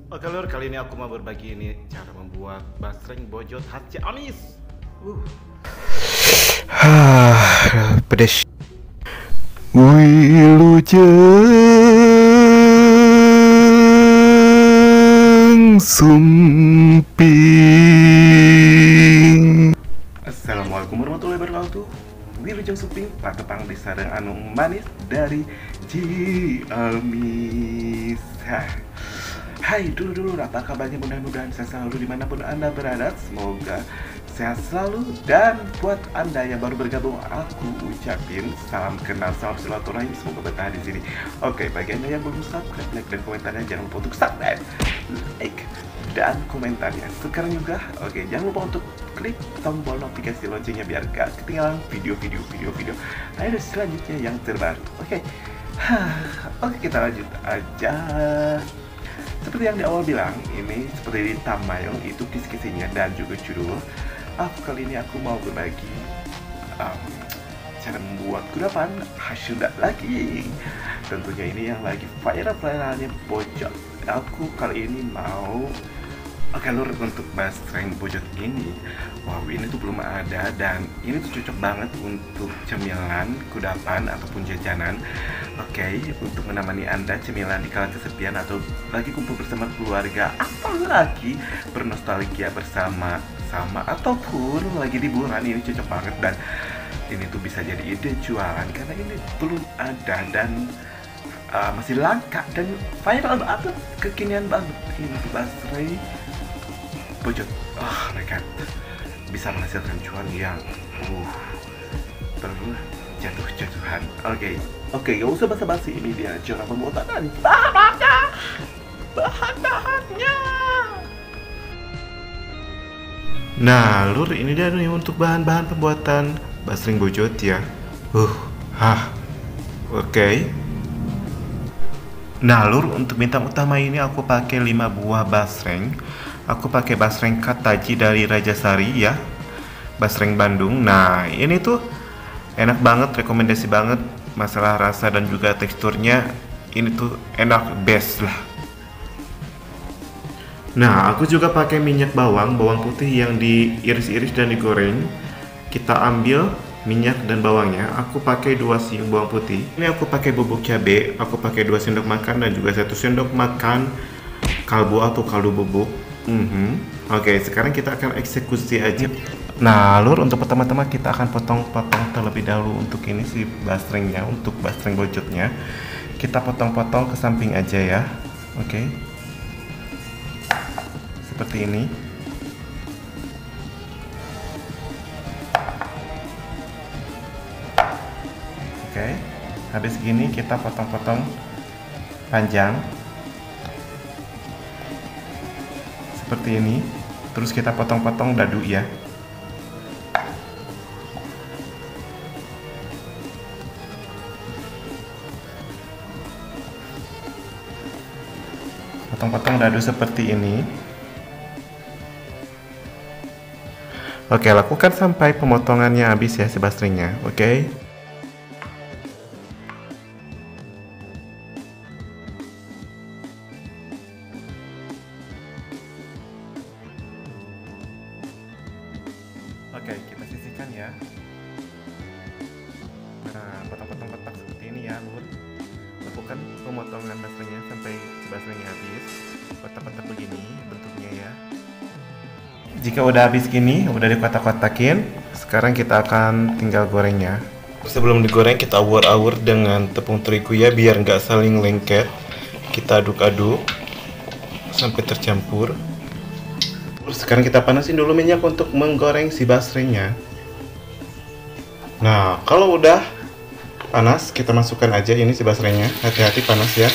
Oke lur, kali ini aku mau berbagi ini cara membuat basreng bojot khas Ciamis. Pedes. Wilujeng sumping. Assalamualaikum warahmatullahi wabarakatuh. Wilujeng Suping, patepang di sarang anu manis dari Ciamis. Hai dulu, apa kabarnya? Mudah-mudahan saya selalu dimanapun Anda berada. Semoga sehat selalu. Dan buat Anda yang baru bergabung, aku ucapin salam kenal, salam silaturahim. Semoga betah di sini. Oke, bagi Anda yang belum subscribe, like dan komentarnya jangan lupa untuk subscribe, like dan komentarnya sekarang juga. Oke, jangan lupa untuk klik tombol notifikasi loncengnya biar gak ketinggalan video ayo selanjutnya yang terbaru. Oke, kita lanjut aja. Seperti yang di awal bilang, ini seperti di thumbnail itu kisi-kisinya dan juga judul. Kali ini aku mau berbagi cara membuat kudapan khas Sunda lagi. Tentunya ini yang lagi viral-viralnya bojot. Aku kali ini mau lur, untuk basreng bojot ini. Wow, ini tuh belum ada dan ini tuh cocok banget untuk cemilan, kudapan ataupun jajanan. Oke, untuk menemani Anda cemilan di kala kesepian atau lagi kumpul bersama keluarga, apalagi bernostalgia bersama ataupun lagi liburan, ini cocok banget. Dan ini tuh bisa jadi ide jualan karena ini belum ada dan masih langka dan viral banget, kekinian banget. Ini tuh basreng bojot. Mereka bisa menghasilkan cuan yang berjatuhan. Oke, gak usah basa-basi, ini dia cara pembuatan dan bahan-bahannya. Nah lur, ini dia nih untuk bahan-bahan pembuatan basreng bojot ya. Oke. Nah lur, untuk bintang utama ini aku pakai 5 buah basreng. Aku pakai basreng Kataji dari Rajasari ya, basreng Bandung. Nah ini tuh enak banget, rekomendasi banget masalah rasa dan juga teksturnya. Ini tuh enak, best lah. Nah aku juga pakai minyak bawang putih yang diiris-iris dan digoreng. Kita ambil minyak dan bawangnya. Aku pakai 2 siung bawang putih. Ini aku pakai bubuk cabai. Aku pakai 2 sendok makan dan juga 1 sendok makan kaldu atau kaldu bubuk. Oke, sekarang kita akan eksekusi aja. Nah lur, untuk pertama-tama kita akan potong-potong terlebih dahulu untuk ini si basrengnya, untuk basreng bojotnya. Kita potong-potong ke samping aja ya. Oke, seperti ini. Oke, habis gini kita potong-potong panjang seperti ini. Terus kita potong-potong dadu ya. Potong-potong dadu seperti ini. Oke, lakukan sampai pemotongannya habis ya si basrengnya. Oke. Oke, kita sisihkan ya. Nah, potong-potong kotak seperti ini ya lur. Lakukan pemotongan basrengnya sampai basrengnya habis. Kotak-kotak begini bentuknya ya. Jika udah habis gini, udah dikotak-kotakin, sekarang kita akan tinggal gorengnya. Sebelum digoreng kita awur-awur dengan tepung terigu ya, biar nggak saling lengket. Kita aduk-aduk sampai tercampur. Sekarang kita panasin dulu minyak untuk menggoreng si basrengnya. Nah kalau udah panas, kita masukkan aja ini si basrengnya. Hati-hati panas ya.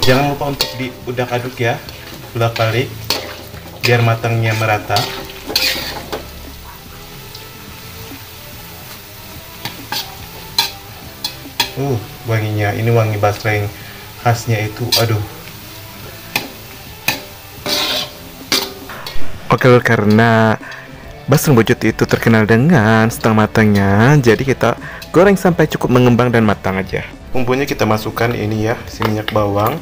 Jangan lupa untuk diudak-aduk ya, bolak-balik biar matangnya merata. Wanginya, ini wangi basreng khasnya itu, aduh. Oke lur, karena basreng bojot itu terkenal dengan setengah matangnya, jadi kita goreng sampai cukup mengembang dan matang aja. Bumbunya kita masukkan ini ya, si minyak bawang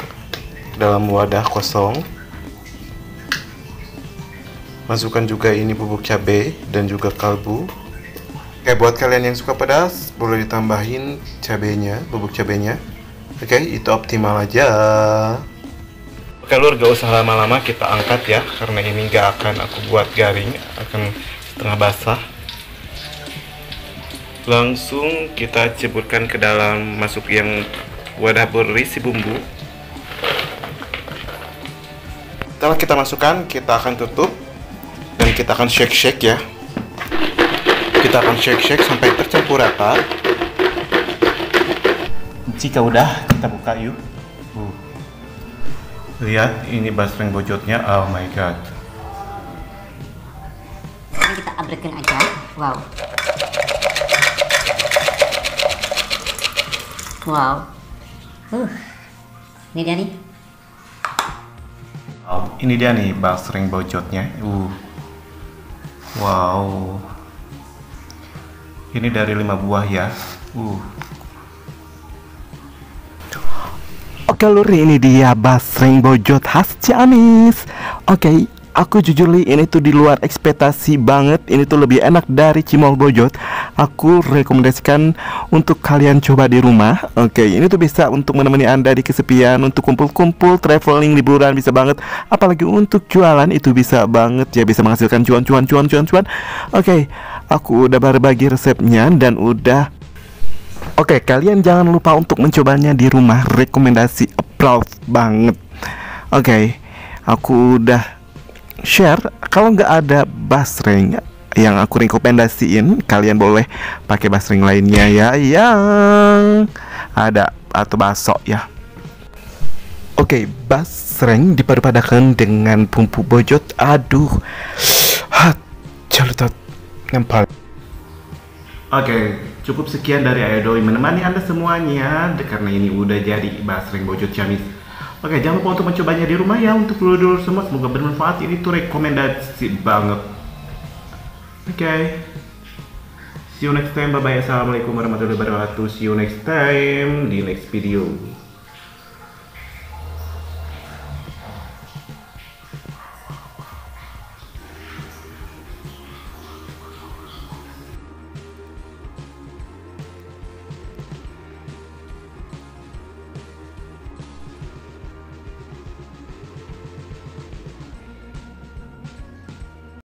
dalam wadah kosong. Masukkan juga ini bubuk cabai dan juga kalbu. Oke, buat kalian yang suka pedas, boleh ditambahin cabenya, bubuk cabenya. Oke, itu optimal aja. Oke lur, gak usah lama-lama, kita angkat ya, karena ini gak akan aku buat garing, akan setengah basah. Langsung kita ceburkan ke dalam, masuk yang wadah berisi bumbu. Setelah kita masukkan, kita akan tutup dan kita akan shake-shake ya. Kita akan shake-shake sampai tercampur rata. Jika udah, kita buka yuk. Lihat, ini basreng bojotnya. Oh my god. Sekarang kita abrekkan aja. Wow. Wow. Ini dia nih. Oh, ini dia nih basreng bojotnya. Wow. Ini dari 5 buah ya. Oke lur, ini dia basreng bojot khas Ciamis. Oke, aku jujur li, ini tuh di luar ekspektasi banget. Ini tuh lebih enak dari cimol bojot. Aku rekomendasikan untuk kalian coba di rumah. Oke, ini tuh bisa untuk menemani Anda di kesepian, untuk kumpul-kumpul, traveling, liburan bisa banget. Apalagi untuk jualan itu bisa banget ya, bisa menghasilkan cuan. Oke, aku udah berbagi resepnya dan udah. Oke, kalian jangan lupa untuk mencobanya di rumah. Rekomendasi applause banget. Oke, aku udah share. Kalau nggak ada basreng yang aku rekomendasiin, kalian boleh pakai basreng lainnya ya, yang ada atau bakso ya. Oke, basreng dipadu-padakan dengan bumbu bojot. Aduh, celutot nempel. Oke, cukup sekian dari Aedoy menemani Anda semuanya, karena ini udah jadi basreng bojot Ciamis. Oke, jangan lupa untuk mencobanya di rumah ya, untuk dulur-dulur semua. Semoga bermanfaat. Ini tuh rekomendasi banget. Oke, see you next time. Bye bye. Assalamualaikum warahmatullahi wabarakatuh. See you next time di next video.